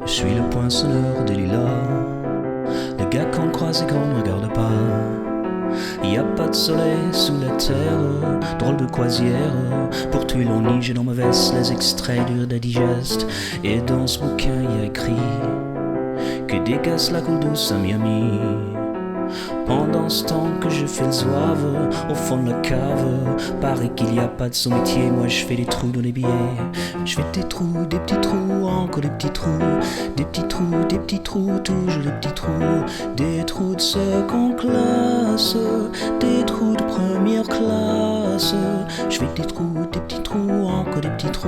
Je suis le poinçonneur des lilas, le gars qu'on croise et qu'on ne regarde pas. Y a pas de soleil sous la terre, drôle de croisière. Pour tuer l'ennui, j'ai dans ma veste les extraits du Redadigest. Et dans ce bouquin y a écrit que dégasse la coule douce à Miami. Pendant ce temps que je fais le zouave au fond de la cave, paraît qu'il y a pas de son métier. Moi je fais des trous dans les billets. Je fais des trous, des petits trous, encore des petits trous, des petits trous, des petits trous, toujours des petits trous, des trous de seconde classe, des trous de première classe. Je fais des trous, des petits trous, encore des petits trous,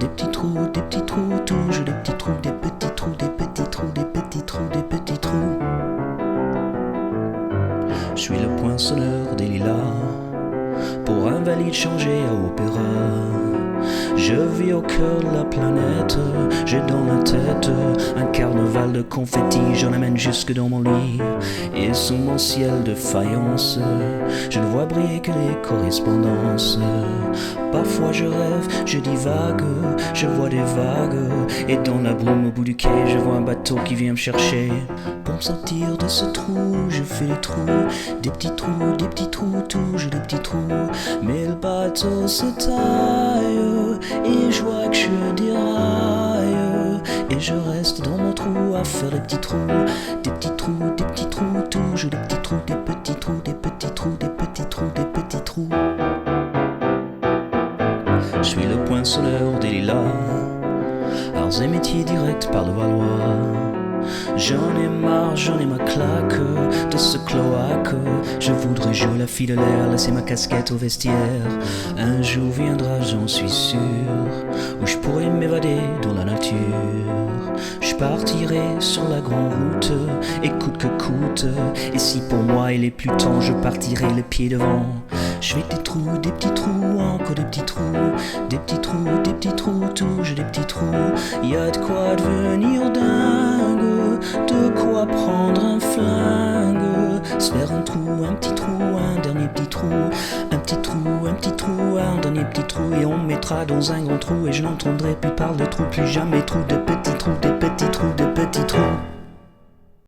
des petits trous, des petits trous, toujours des petits trous, des petits trous, des petits trous, des petits trous, des petits trous. Je suis le poinçonneur des lilas, pour invalide changé à opéra. Je vis au cœur de la planète, j'ai dans la tête un carnaval de confettis, j'en amène jusque dans mon lit. Et sous mon ciel de faïence, je ne vois briller que les correspondances. Parfois je rêve, je divague, je vois des vagues, et dans la brume au bout du quai, je vois un bateau qui vient me chercher. Pour me sortir de ce trou, je fais des trous, des petits trous, toujours des petits trous. Mais le bateau se taille, et je vois que je déraille, et je reste dans mon trou à faire des petits trous, des petits trous, des petits trous, toujours des petits trous, des petits trous, des petits trous, des petits trous, des petits trous. Je suis le poinçonneur des lilas, arts et métiers directs par le Valois. J'en ai marre, j'en ai ma claque de ce cloaque. Je voudrais jouer la fille de l'air, laisser ma casquette au vestiaire. Un jour viendra, j'en suis sûr, où je pourrai m'évader dans la nature. Je partirai sur la grande route, et coûte que coûte. Et si pour moi il est plus temps, je partirai le pied devant. Je fais des trous, des petits trous, encore des petits trous, des petits trous, des petits trous, toujours des petits trous. Y a de quoi devenir dingue, de quoi prendre un flingue, se faire un trou, un petit trou, un dernier petit trou, un petit trou, un petit trou, un dernier petit trou, et on me mettra dans un grand trou, et je n'entendrai plus parler de trou, plus jamais trou, de petits trous, des petits trous, des petits trous.